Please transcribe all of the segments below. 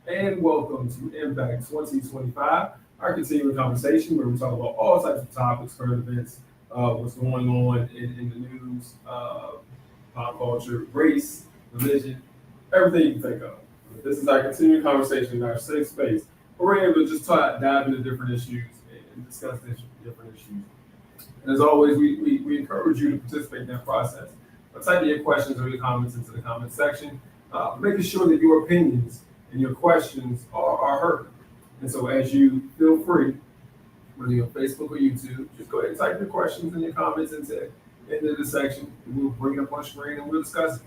and welcome to Impact 2025, our continuing conversation where we talk about all types of topics, current events, what's going on in the news, pop culture, race, religion, everything you can think of. This is our continuing conversation in our safe space where we're able to just dive into different issues and discuss different issues. And as always, we encourage you to participate in that process. Type your questions or your comments into the comment section, making sure that your opinions and your questions are heard. And so as you feel free, whether you're on Facebook or YouTube, just go ahead and type your questions and your comments into the section. And we'll bring it up on screen and we'll discuss it.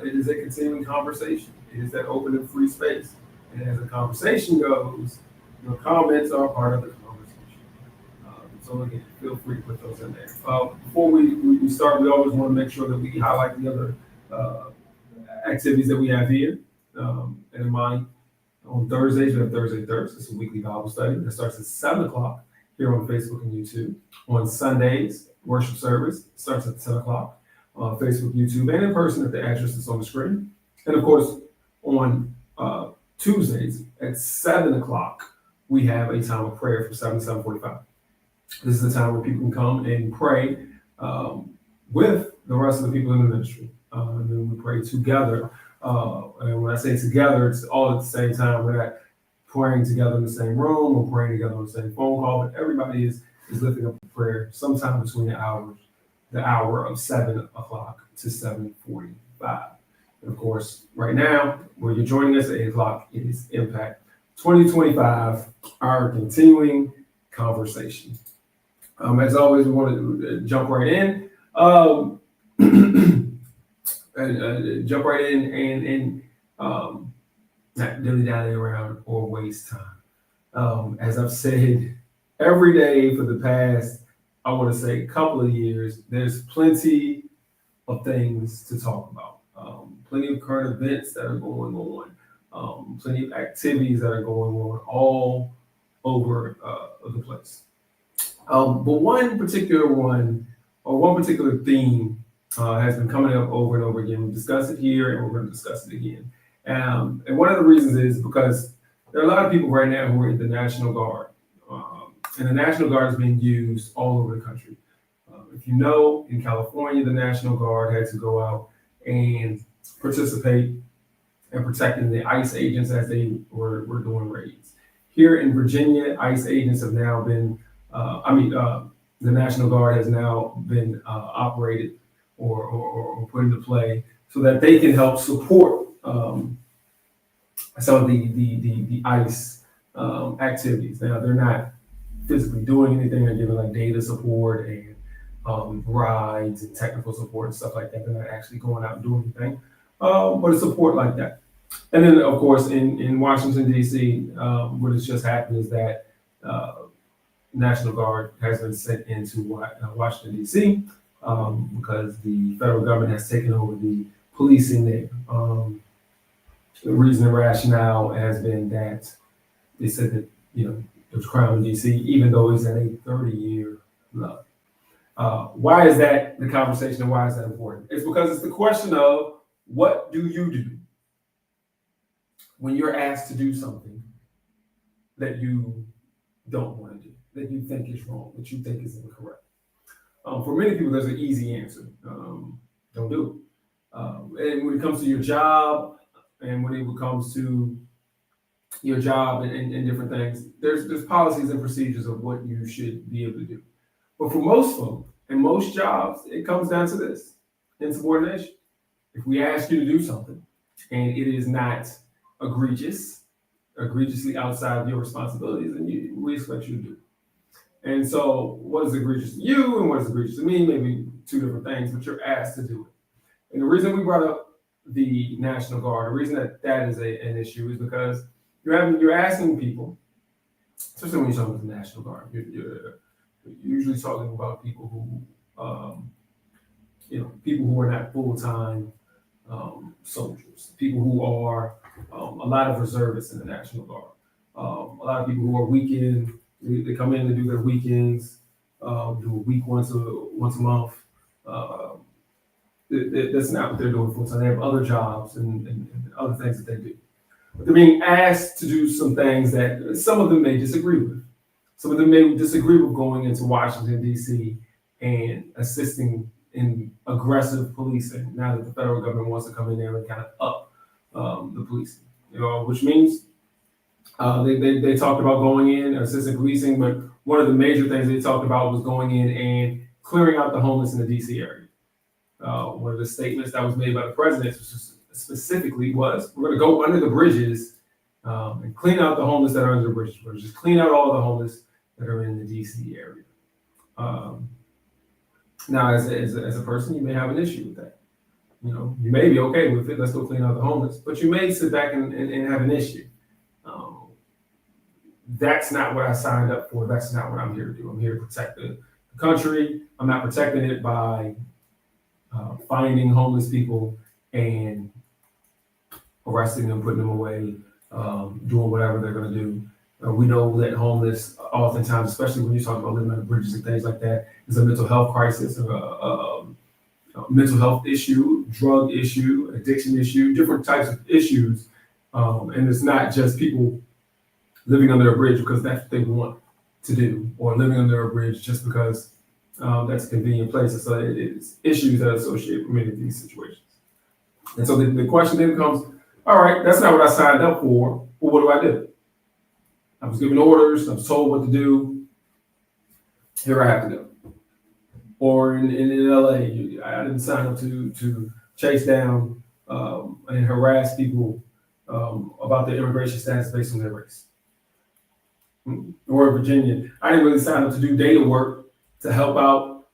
It is a continuing conversation. It is that open and free space. And as the conversation goes, your comments are part of the conversation. So again, feel free to put those in there. Before we start, we always want to make sure that we highlight the other activities that we have here. And in mind, on Thursdays, we have Thursday Thirst. It's a weekly Bible study that starts at 7 o'clock here on Facebook and YouTube. On Sundays, worship service starts at 10 o'clock on Facebook, YouTube, and in person at the address that's on the screen. And of course, on Tuesdays at 7 o'clock, we have a time of prayer from 7 to 7:45. This is the time where people can come and pray with the rest of the people in the ministry. And then we pray together. And when I say together, it's all at the same time. We're not praying together in the same room or praying together on the same phone call, but everybody is lifting up a prayer sometime between the hour of 7 o'clock to 7:45. And of course, right now, where you're joining us at 8 o'clock, it is Impact 2025, our continuing conversation. As always, we want to jump right in. Jump right in and not dilly-dally around or waste time. As I've said every day for the past, I want to say, couple of years, there's plenty of things to talk about. Plenty of current events that are going on. Plenty of activities that are going on all over the place. But one particular theme has been coming up over and over again. We discuss it here and we're going to discuss it again. And one of the reasons is because there are a lot of people right now who are in the National Guard. And the National Guard is being used all over the country. If you know, in California, the National Guard had to go out and participate in protecting the ICE agents as they were doing raids. Here in Virginia, ICE agents have now been, the National Guard has now been operated or put into play so that they can help support some of the ICE activities. Now, they're not physically doing anything. They're giving like data support and rides and technical support and stuff like that. They're not actually going out and doing anything, but it's support like that. And then, of course, in Washington, D.C., what has just happened is that National Guard has been sent into Washington, D.C., because the federal government has taken over the policing there. The reason and rationale has been that they said that, there's crime in D.C., even though it's at a 30-year low. Why is that the conversation and why is that important? It's because it's the question of what do you do when you're asked to do something that you don't want to do, that you think is wrong, that you think is incorrect. For many people, there's an easy answer. Don't do it. And when it comes to your job and when it comes to your job and different things, there's policies and procedures of what you should be able to do. But for most folk and most jobs, it comes down to this: insubordination. If we ask you to do something and it is not egregiously outside of your responsibilities, then we expect you to do it. And so what is egregious to you and what is egregious to me? Maybe two different things, but you're asked to do it. And the reason we brought up the National Guard, the reason that is an issue is because you're asking people, especially when you're talking about the National Guard, you're usually talking about people who, people who are not full-time soldiers, people who are a lot of reservists in the National Guard, a lot of people who are weekend. They come in to do their weekends, do a week once a month. That's not what they're doing full time. They have other jobs and other things that they do. But they're being asked to do some things that some of them may disagree with. Some of them may disagree with going into Washington, D.C. and assisting in aggressive policing now that the federal government wants to come in there and kind of up the policing. Which means they talked about going in, assisting policing, but one of the major things they talked about was going in and clearing out the homeless in the D.C. area. One of the statements that was made by the president specifically was, we're going to go under the bridges and clean out the homeless that are under the bridges. We're just clean out all the homeless that are in the D.C. area. Now, as a person, you may have an issue with that. You may be okay with it. Let's go clean out the homeless, but you may sit back and have an issue. That's not what I signed up for. That's not what I'm here to do. I'm here to protect the country. I'm not protecting it by finding homeless people and arresting them, putting them away, doing whatever they're going to do. We know that homeless, oftentimes, especially when you talk about living under bridges and things like that, is a mental health crisis, a mental health issue, drug issue, addiction issue, different types of issues. And it's not just people living under a bridge because that's what they want to do, or living under a bridge just because that's a convenient place. So it's issues that are associated with many of these situations. And so the question then becomes, all right, that's not what I signed up for. Well, what do? I was given orders. I was told what to do. Here I have to go. Or in LA, I didn't sign up to chase down and harass people about their immigration status based on their race. Or in Virginia, I didn't really sign up to do data work to help out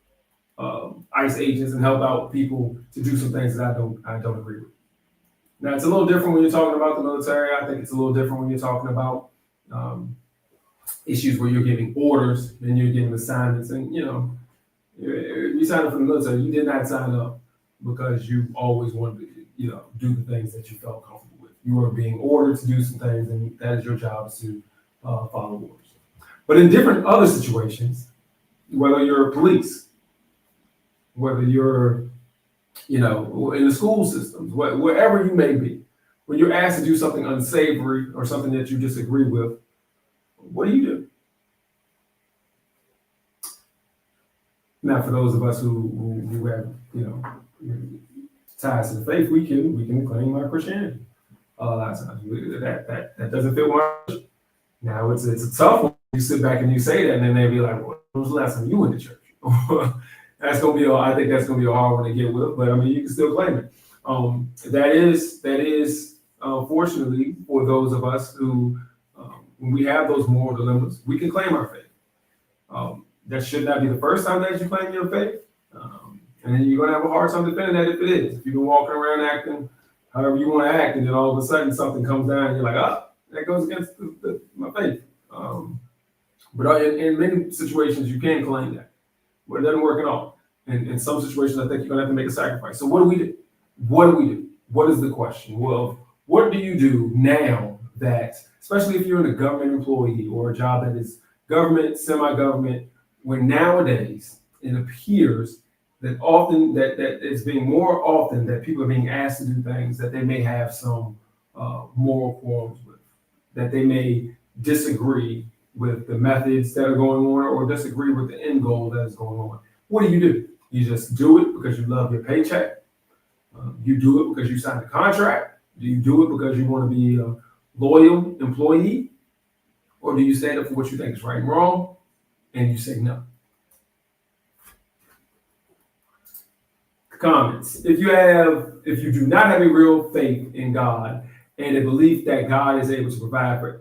ICE agents and help out people to do some things that I don't agree with. Now, it's a little different when you're talking about the military. I think it's a little different when you're talking about issues where you're giving orders and you're giving assignments. And, you signed up for the military, you did not sign up because you always wanted to, do the things that you felt comfortable with. You were being ordered to do some things, and that is your job, is to follow orders. But in different other situations, whether you're police, whether you're, in the school systems, wherever you may be, when you're asked to do something unsavory or something that you disagree with, what do you do? Now, for those of us who have, ties to the faith, we can claim our Christianity. A lot of times that doesn't fit much. Now it's a tough one. You sit back and you say that, and then they'll be like, "Well, when was the last time you went to church?" I think that's gonna be a hard one to get with, but I mean, you can still claim it. That is fortunately for those of us who, when we have those moral dilemmas, we can claim our faith. That should not be the first time that you claim your faith, and then you're gonna have a hard time defending that if it is. If you've been walking around acting however you want to act, and then all of a sudden something comes down, and you're like, that goes against my faith. But in many situations, you can claim that, but it doesn't work at all. And in some situations, I think you're going to have to make a sacrifice. So what do we do? What is the question? Well, what do you do now that, especially if you're in a government employee or a job that is government, semi-government, where nowadays it appears that often that it's being more often that people are being asked to do things that they may have some moral qualms with, that they may disagree with the methods that are going on or disagree with the end goal that is going on. What do? You just do it because you love your paycheck. You do it because you signed a contract. Do you do it because you want to be a loyal employee? Or do you stand up for what you think is right and wrong and you say no? Comments. If you do not have a real faith in God and a belief that God is able to provide for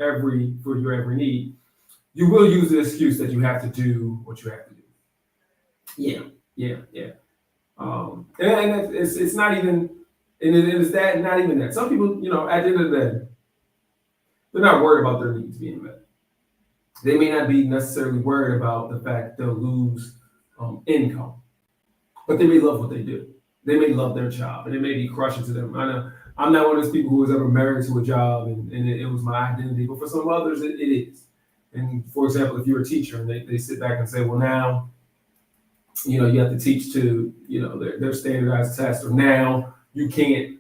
your every need, you will use the excuse that you have to do what you have to do. Yeah. And it's not even, and it is that, not even that. Some people, at the end of the day, they're not worried about their needs being met. They may not be necessarily worried about the fact they'll lose income, but they may love what they do. They may love their job, and it may be crushing to them. I know I'm not one of those people who was ever married to a job and it was my identity, but for some others, it is. And for example, if you're a teacher and they sit back and say, well, now, you have to teach to, their standardized test, or now you can't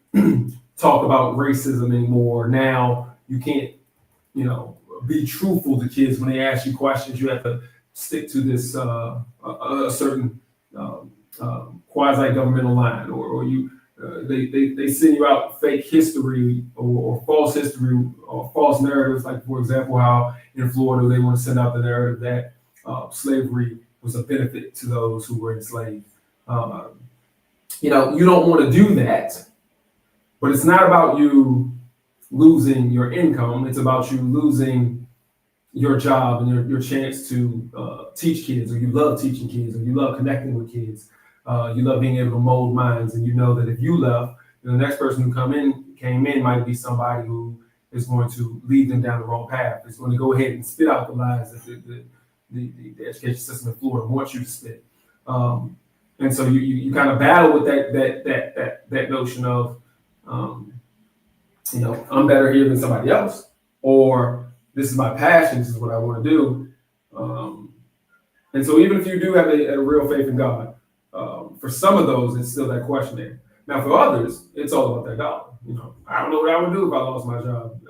talk about racism anymore. Now you can't, be truthful to kids when they ask you questions. You have to stick to this a certain quasi-governmental line, or you they send you out fake history or false history or false narratives. Like, for example, how in Florida they want to send out the narrative that slavery was a benefit to those who were enslaved. Uh, you don't want to do that, but it's not about you losing your income. It's about you losing your job and your chance to teach kids, or you love teaching kids, or you love connecting with kids. You love being able to mold minds, and you know that if you left, the next person who came in might be somebody who is going to lead them down the wrong path. It's going to go ahead and spit out the lies that the education system in Florida wants you to spit. And so you kind of battle with that notion of I'm better here than somebody else, or this is my passion, this is what I want to do. And so even if you do have a real faith in God, for some of those, it's still that question there. Now, for others, it's all about that dollar. I don't know what I would do if I lost my job.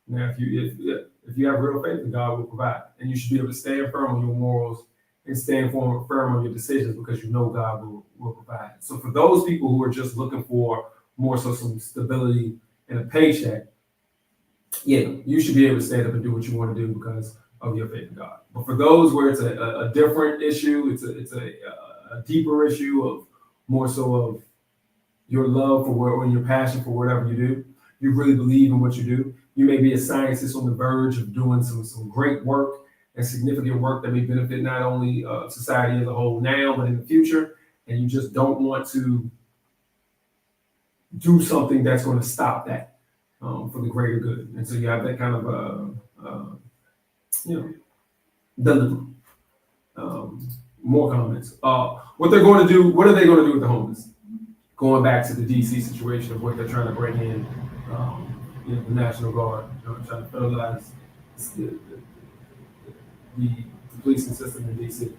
Now, if you have real faith in God, will provide, and you should be able to stand firm on your morals and stand firm on your decisions, because you know God will provide. So for those people who are just looking for more so some stability and a paycheck, yeah, you should be able to stand up and do what you want to do because of your faith in God. But for those where it's a different issue, it's a deeper issue of more so of your love or your passion for whatever you do. You really believe in what you do. You may be a scientist on the verge of doing some great work and significant work that may benefit not only society as a whole now, but in the future. And you just don't want to do something that's going to stop that for the greater good. And so you have that kind of, dilemma. More comments. What are they going to do with the homeless? Going back to the DC situation of what they're trying to bring in, the National Guard, trying to federalize the policing system in DC.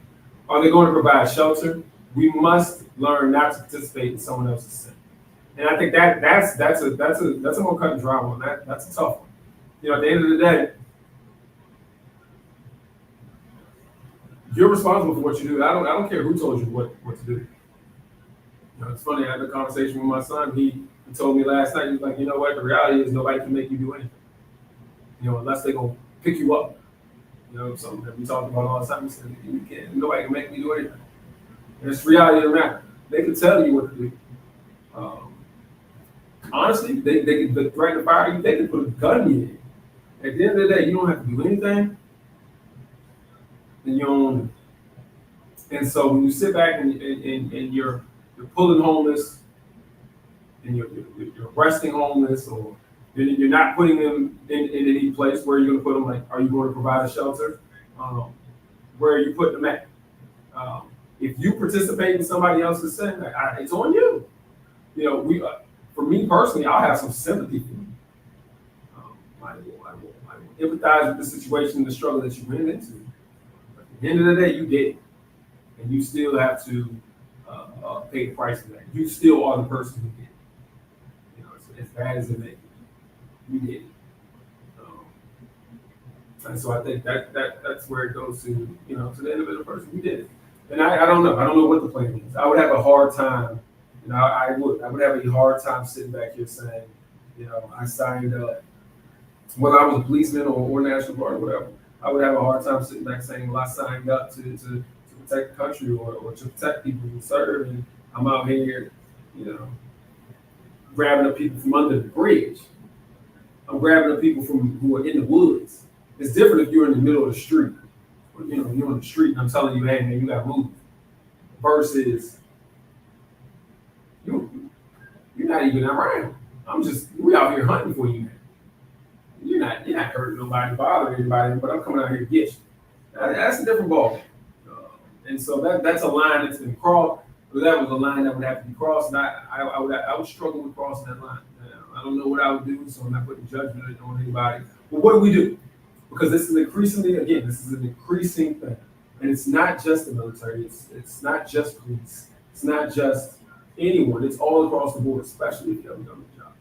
Are they going to provide shelter? We must learn not to participate in someone else's sin. And I think that's a more cut and dry one. That's a tough one. At the end of the day, you're responsible for what you do. I don't care who told you what to do. It's funny. I had a conversation with my son. He told me last night. He was like, you know what? The reality is nobody can make you do anything. Unless they're gonna pick you up. Something that we talk about all the time. He said, nobody can make me do anything. And it's reality of the matter. They can tell you what to do. Honestly, they can threaten to fire you. They can put a gun in you. At the end of the day, you don't have to do anything. And you own it. And so when you sit back and you're pulling homeless, and you're arresting homeless, or you're not putting them in any place where you're going to put them. Like, are you going to provide a shelter? Where are you putting them at? If you participate in somebody else's sin, it's on you. For me personally, I'll have some sympathy for you. I will empathize with the situation and the struggle that you went into. But at the end of the day, you did it, and you still have to pay the price for that. You still are the person who did it. As bad as it may be, you did it. And so I think that's where it goes to to the individual person. You did it, and I don't know. I don't know what the plan is. I would have a hard time. I would have a hard time sitting back here saying, I signed up, whether I was a policeman or National Guard or whatever. I would have a hard time sitting back saying, well, I signed up to protect the country or to protect people who serve, and I'm out here, grabbing up people from under the bridge. I'm grabbing up people who are in the woods. It's different if you're in the middle of the street. You're on the street and I'm telling you, hey man, you gotta move. Versus you're not even around. We out here hunting for you. You're not hurting nobody, bothering anybody, but I'm coming out here to get you. That's a different ballgame. And so that's a line that's been crossed. But that was a line that would have to be crossed, and I would struggle with crossing that line. I don't know what I would do, so I'm not putting judgment on anybody. But what do we do? Because this is an increasing thing, and it's not just the military. It's not just police. It's not just anyone. It's all across the board, especially if you have a government job.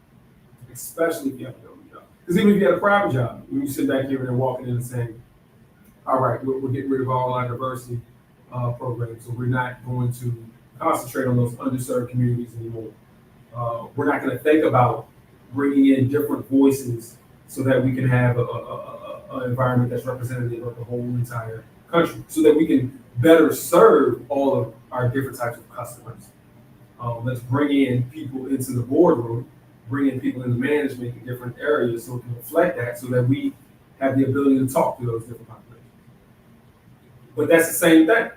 Especially if you have a government job. Because even if you had a private job, when you sit back here and they're walking in and saying, all right, we're getting rid of all our diversity programs, so we're not going to concentrate on those underserved communities anymore. We're not going to think about bringing in different voices so that we can have an environment that's representative of the whole entire country, so that we can better serve all of our different types of customers. Let's bring in people into the boardroom, bring in people into management in different areas so we can reflect that, so that we have the ability to talk to those different populations. But that's the same thing.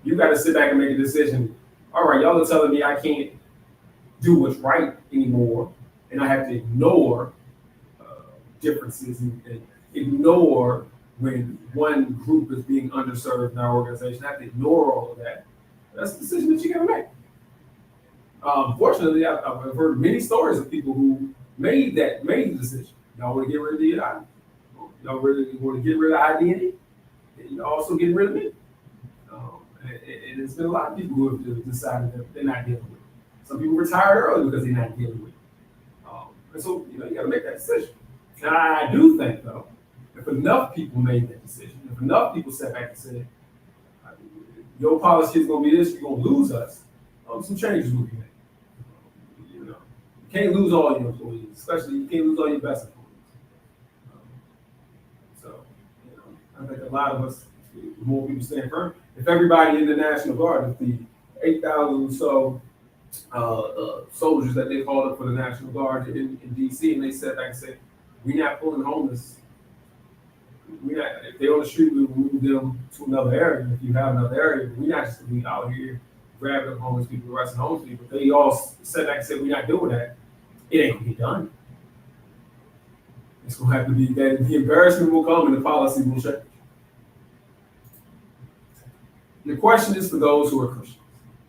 You got to sit back and make a decision. All right, y'all are telling me I can't do what's right anymore, and I have to ignore differences and ignore when one group is being underserved in our organization. I have to ignore all of that. That's a decision that you got to make. Fortunately, I've heard many stories of people who made the decision. Y'all want to get rid of the AI? Y'all really want to get rid of identity? And you're also getting rid of me. And there's been a lot of people who have decided that they're not dealing with it. Some people retired early because they're not dealing with it. And so, you got to make that decision. And I do think, though, if enough people made that decision, if enough people sat back and said, your policy is going to be this, you're going to lose us, some changes will be made. You can't lose all your employees, especially you can't lose all your best employees. So, I think a lot of us, the more people stand firm, if everybody in the National Guard, if the 8,000 or so soldiers that they called up for the National Guard in D.C., and they sat back and said, we're not pulling homeless. If they're on the street, we will move them to another area. If you have another area, we're not just going to be out here grabbing homeless people, arresting homeless people. They all sat back and said, we're not doing that. It ain't going to be done. It's going to have to be that the embarrassment will come and the policy will change. The question is for those who are Christians.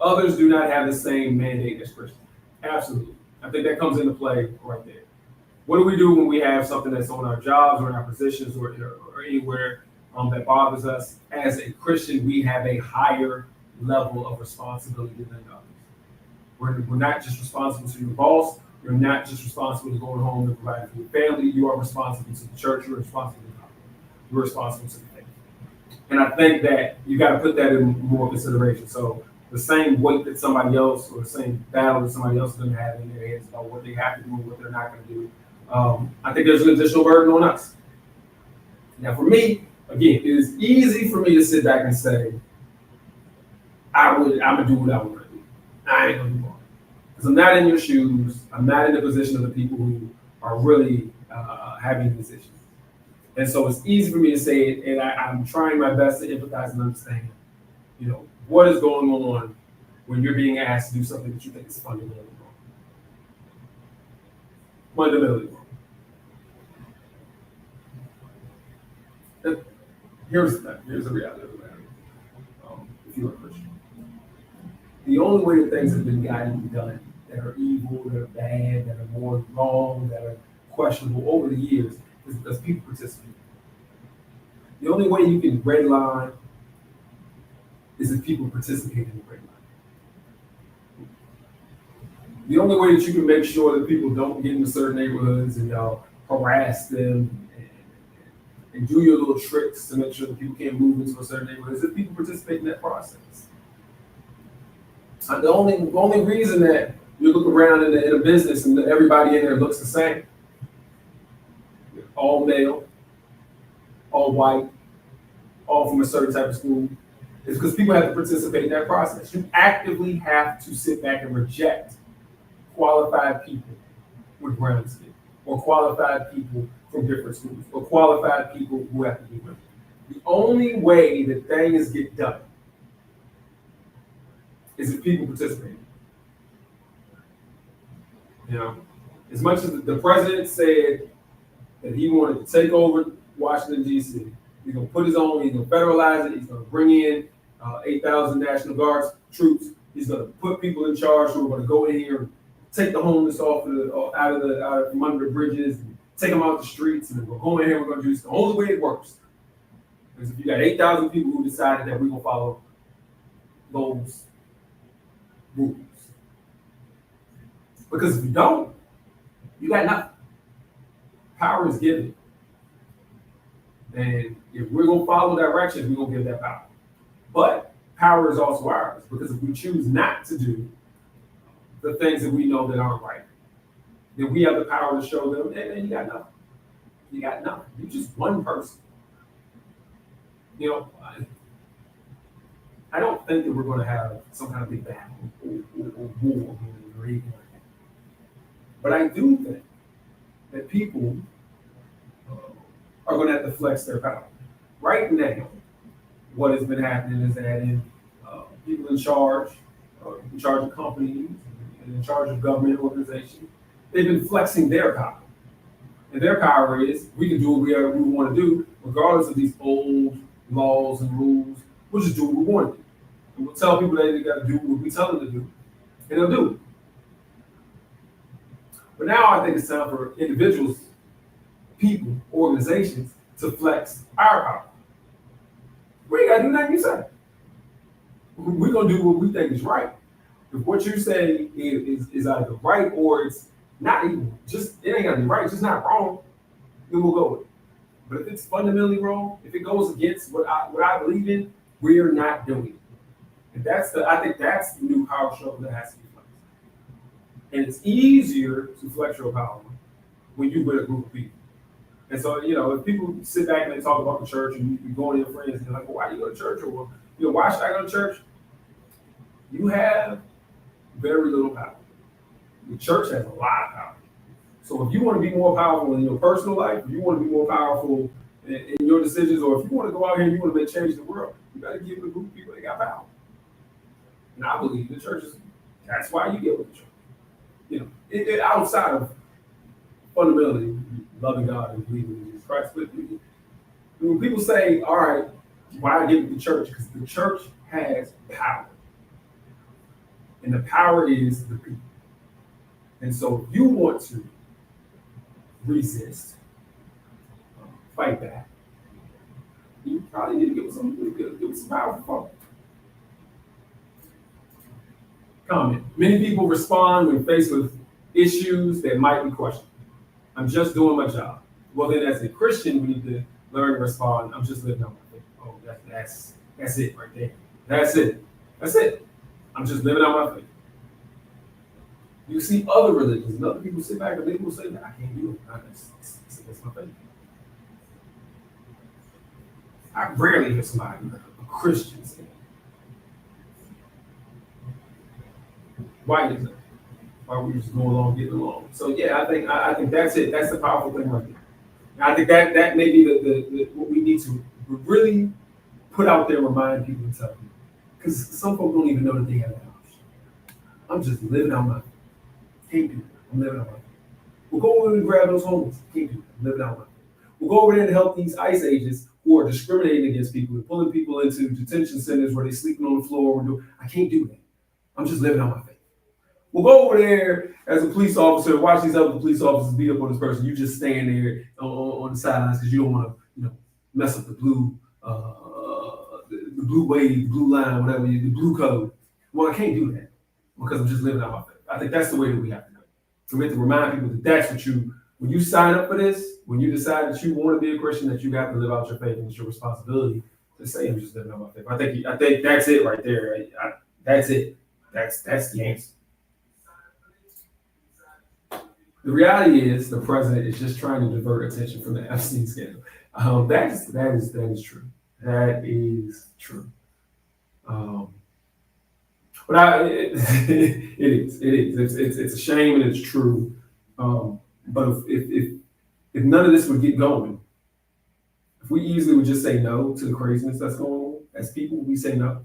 Others do not have the same mandate as Christians. Absolutely. I think that comes into play right there. What do we do when we have something that's on our jobs or in our positions or anywhere that bothers us? As a Christian, we have a higher level of responsibility than others. We're not just responsible to your boss. You're not just responsible to going home and providing for your family. You are responsible to the church. You're responsible to God. You're responsible to the faith. And I think that you got to put that in more consideration. So the same weight that somebody else, or the same battle that somebody else is going to have in their heads about what they have to do and what they're not going to do, I think there's an additional burden on us. Now, for me, again, it is easy for me to sit back and say, I'm gonna do what I want to do. I ain't gonna do more because I'm not in your shoes. I'm not in the position of the people who are really having these issues. And so it's easy for me to say it, and I'm trying my best to empathize and understand, what is going on when you're being asked to do something that you think is fundamentally wrong. Fundamentally wrong. Here's the reality of the matter. If you're a Christian, the only way that things have been gotten done that are evil, that are bad, that are more wrong, that are questionable over the years is because people participate. The only way you can redline is if people participate in the red line. The only way that you can make sure that people don't get into certain neighborhoods and y'all harass them and do your little tricks to make sure that people can't move into a certain neighborhood is if people participate in that process. The only reason that you look around in a business and everybody in there looks the same, all male, all white, all from a certain type of school, is because people have to participate in that process. You actively have to sit back and reject qualified people with brown skin, or qualified people from different schools, or qualified people who have to be women. The only way that things get done is if people participate. As much as the president said that he wanted to take over Washington, D.C., he's going to put his own, he's going to federalize it, he's going to bring in 8,000 National Guard troops, he's going to put people in charge who are going to go in here and take the homeless out from under the bridges, and take them out the streets, and we're going in here, we're going to do this. The only way it works is if you got 8,000 people who decided that we're going to follow those rules. Because if you don't, you got nothing. Power is given. And if we're going to follow directions, we're going to give that power. But power is also ours, because if we choose not to do the things that we know that aren't right, then we have the power to show them, hey man, you got nothing. You got nothing. You're just one person. You know, I don't think that we're going to have some kind of big battle or war or anything like that. But I do think that people are going to have to flex their power. Right now, what has been happening is that people in charge of companies, and in charge of government organizations, they've been flexing their power. And their power is we can do whatever we want to do, regardless of these old laws and rules. We'll just do what we want to do. And we'll tell people that they got to do what we tell them to do, and they'll do it. But now I think it's time for individuals, people, organizations to flex our power. We ain't got to do nothing you say. We're going to do what we think is right. If what you say is either right or it's not even, just, it ain't got to be right, it's just not wrong, then we'll go with it. But if it's fundamentally wrong, if it goes against what I believe in, we're not doing it. And I think that's the new power struggle that has to be flexed. And it's easier to flex your power when you're with a group of people. And so, if people sit back and they talk about the church and you go to your friends and they're like, well, why do you go to church? Or, why should I go to church? You have very little power. The church has a lot of power. So if you want to be more powerful in your personal life, if you want to be more powerful in your decisions, or if you want to go out here and you want to make change in the world, you got to give it a group of people that got power. And I believe the church that's why you get with the church. Outside of fundamentally loving God and believing in Jesus Christ. But when people say, all right, why give it the church? Because the church has power. And the power is the people. And so if you want to resist, fight back, you probably need to give some powerful folk. Comment. Many people respond when faced with issues that might be questioned. I'm just doing my job. Well, then as a Christian, we need to learn to respond. I'm just living out my faith. Oh, that's it right there. That's it. That's it. I'm just living out my faith. You see other religions, and other people sit back and they will say, I can't do it. That's my faith. I rarely hear somebody, a Christian, say, why is it? Why are we just going along, getting along? So yeah, I think that's it. That's the powerful thing right there. And I think that may be the what we need to really put out there and remind people and tell people. Because some folks don't even know that they have that option. I'm just living out my life. Can't do it. I'm living out my life. We'll go over and grab those homeless. Can't do it. I'm living out my life. We'll go over there and help these ICE agents who are discriminating against people and pulling people into detention centers where they're sleeping on the floor. I can't do that. I'm just living out my faith. We'll go over there as a police officer, watch these other police officers beat up on this person. You just stand there on the sidelines because you don't want to, mess up the blue wave, blue line, whatever, the blue code. Well, I can't do that because I'm just living out my faith. I think that's the way that we have to go. So we have to remind people that that's what when you sign up for this, when you decide that you want to be a Christian, that you got to live out your faith, and it's your responsibility to say, I'm just living out my faith. I think that's it right there. Right? That's it. That's the answer. The reality is the president is just trying to divert attention from the Epstein scandal. That is true. That is true. But it is. It's a shame and it's true. But if none of this would get going, if we easily would just say no to the craziness that's going on, as people, we say no.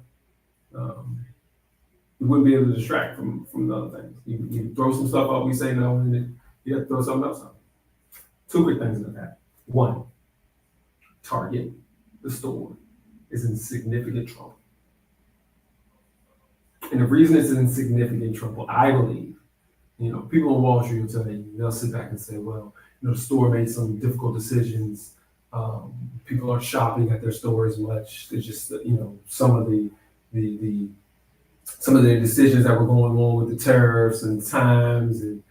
We wouldn't be able to distract from the other things. You throw some stuff out, we say no, and then you have to throw something else out. Two quick things in that. One, Target, the store, is in significant trouble. And the reason it's in significant trouble, I believe, people on Wall Street will tell you, they'll sit back and say, well, the store made some difficult decisions. People aren't shopping at their store as much. There's just, some of the some of the decisions that were going on with the tariffs and times, and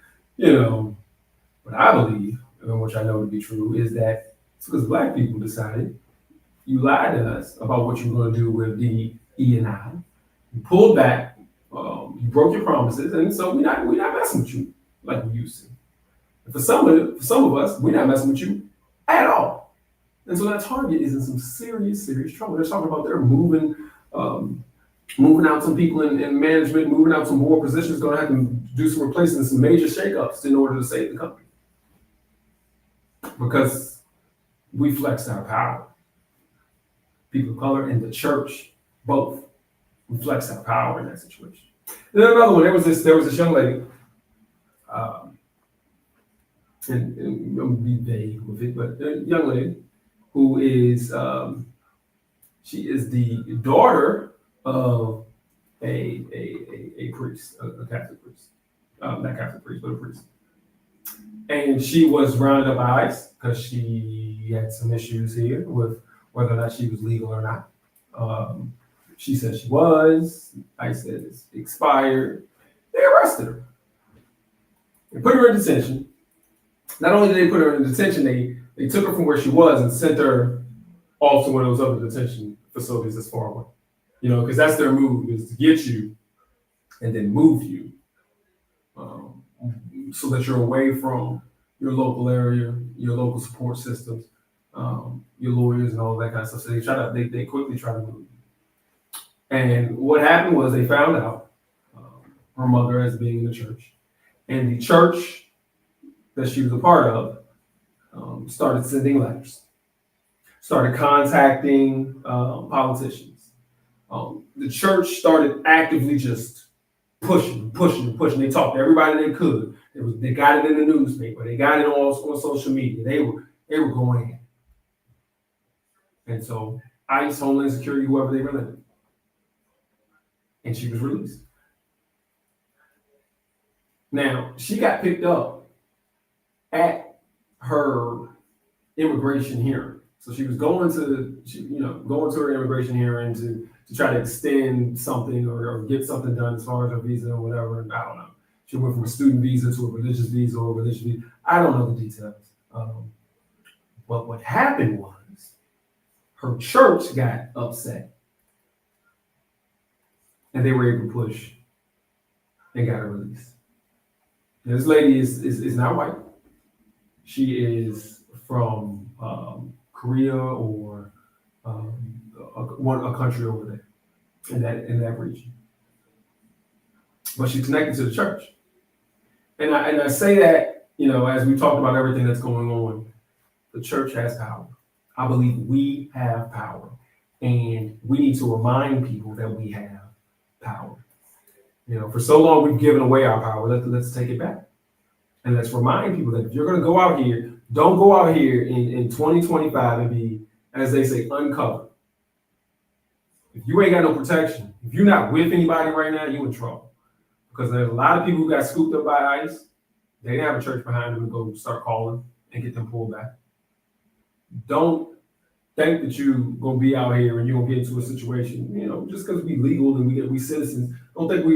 what I believe, and which I know to be true, is that it's because black people decided you lied to us about what you were going to do with D, E, and I. You pulled back, you broke your promises, and so we're not messing with you like we used to. And for some of us, we're not messing with you at all. And so that Target is in some serious, serious trouble. They're talking about they're moving out some people in management, moving out some more positions, going to have to do some replacing, some major shakeups in order to save the company because we flexed our power. People of color and the church, both, we flexed our power in that situation. And then another one, there was this young lady, and I'm gonna be vague with it, but a young lady who is she is the daughter of a priest, a Catholic priest, not Catholic priest, but a priest. And she was rounded up by ICE because she had some issues here with whether or not she was legal or not. She said she was. ICE said it's expired. They arrested her. They put her in detention. Not only did they put her in detention, they took her from where she was and sent her off to one of those other detention facilities that's far away. Because that's their move, is to get you and then move you so that you're away from your local area, your local support systems, your lawyers and all that kind of stuff. So they quickly try to move you. And what happened was they found out her mother as being in the church, and the church that she was a part of started sending letters, started contacting politicians. The church started actively just pushing. They talked to everybody they could. They got it in the newspaper. They got it on social media. They were going in. And so ICE, Homeland Security, whoever they were, and she was released. Now she got picked up at her immigration hearing. So she was going to her immigration hearing to try to extend something or get something done as far as her visa or whatever. And I don't know. She went from a student visa to a religious visa or a religious visa. I don't know the details. But what happened was her church got upset. And they were able to push and got her released. Now, this lady is not white. She is from Korea or a country over there in that region. But she's connected to the church. And I say that, as we talked about everything that's going on, the church has power. I believe we have power. And we need to remind people that we have power. For so long we've given away our power. Let's take it back. And let's remind people that if you're going to go out here, don't go out here in 2025 and be, as they say, uncovered. If you ain't got no protection, if you're not with anybody right now, you're in trouble. Because there's a lot of people who got scooped up by ICE. They didn't have a church behind them to go start calling and get them pulled back. Don't think that you're going to be out here and you're going to get into a situation, just because we legal and we citizens. Don't think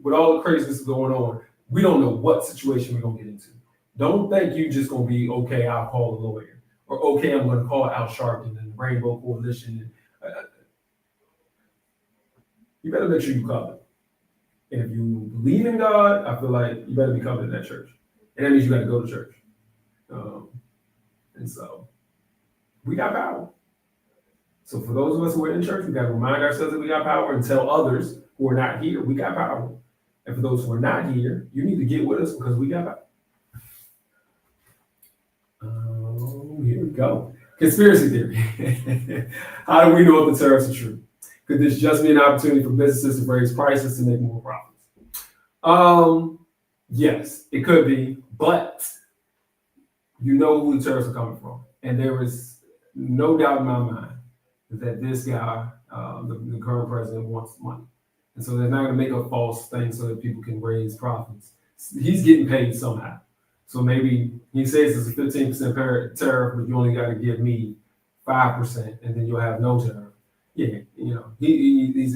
with all the craziness going on, we don't know what situation we're going to get into. Don't think you just going to be, okay, I'll call a lawyer. Or, okay, I'm going to call Al Sharpton and the Rainbow Coalition. You better make sure you cover. And if you believe in God, I feel like you better be covered in that church. And that means you got to go to church. And so we got power. So for those of us who are in church, we got to remind ourselves that we got power and tell others who are not here, we got power. And for those who are not here, you need to get with us because we got power. Here we go. Conspiracy theory. How do we know if the tariffs are true? Could this just be an opportunity for businesses to raise prices to make more profits? Yes, it could be, but you know who the tariffs are coming from. And there is no doubt in my mind that this guy, the current president, wants money. And so they're not going to make a false thing so that people can raise profits. He's getting paid somehow. So maybe he says it's a 15% tariff, but you only got to give me 5%, and then you'll have no tariff. Yeah, he's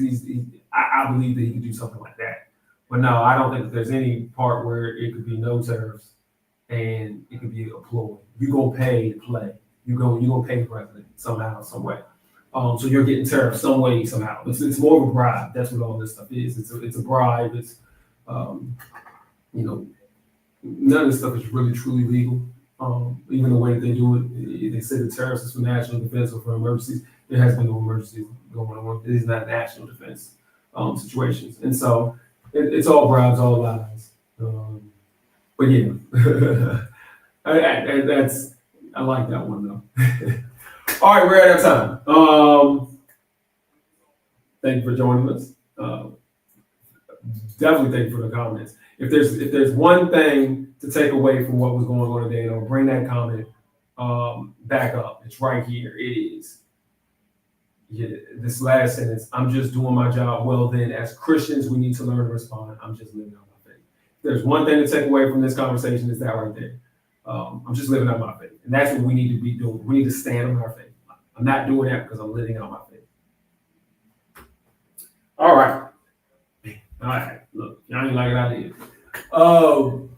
I believe that he could do something like that. But no, I don't think that there's any part where it could be no tariffs and it could be a ploy. You gonna pay to play. You gonna pay the president somehow, some way. So you're getting tariffs some way, somehow. It's more of a bribe. That's what all this stuff is. It's a bribe. It's you know, none of this stuff is really truly legal. Even the way that they do it, they say the tariffs is for national defense or for emergencies. There has been no emergencies going on. It is not national defense situations, and so it's all bribes, all lies. But yeah, I like that one though. All right, we're at our time. Thank you for joining us. Definitely thank you for the comments. If there's one thing to take away from what was going on today, I'll bring that comment back up. It's right here. It is. Yeah, this last sentence. I'm just doing my job. Well, then, as Christians, we need to learn to respond. I'm just living out my faith. If there's one thing to take away from this conversation, it's that right there. I'm just living out my faith, and that's what we need to be doing. We need to stand on our faith. I'm not doing that because I'm living out my faith. All right. All right, look, y'all ain't like it, I did. On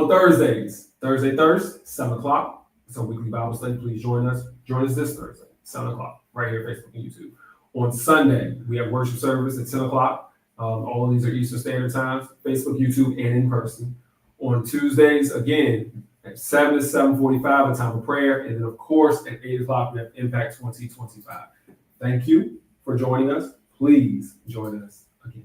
Thursdays, Thursday, 7 o'clock, it's a weekly Bible study. Please join us. Join us this Thursday, 7 o'clock, right here, Facebook and YouTube. On Sunday, we have worship service at 10 o'clock. All of these are Eastern Standard Times, Facebook, YouTube, and in person. On Tuesdays, again, at 7 to 7:45, a time of prayer. And then, of course, at 8 o'clock, we have Impact 2025. Thank you for joining us. Please join us again.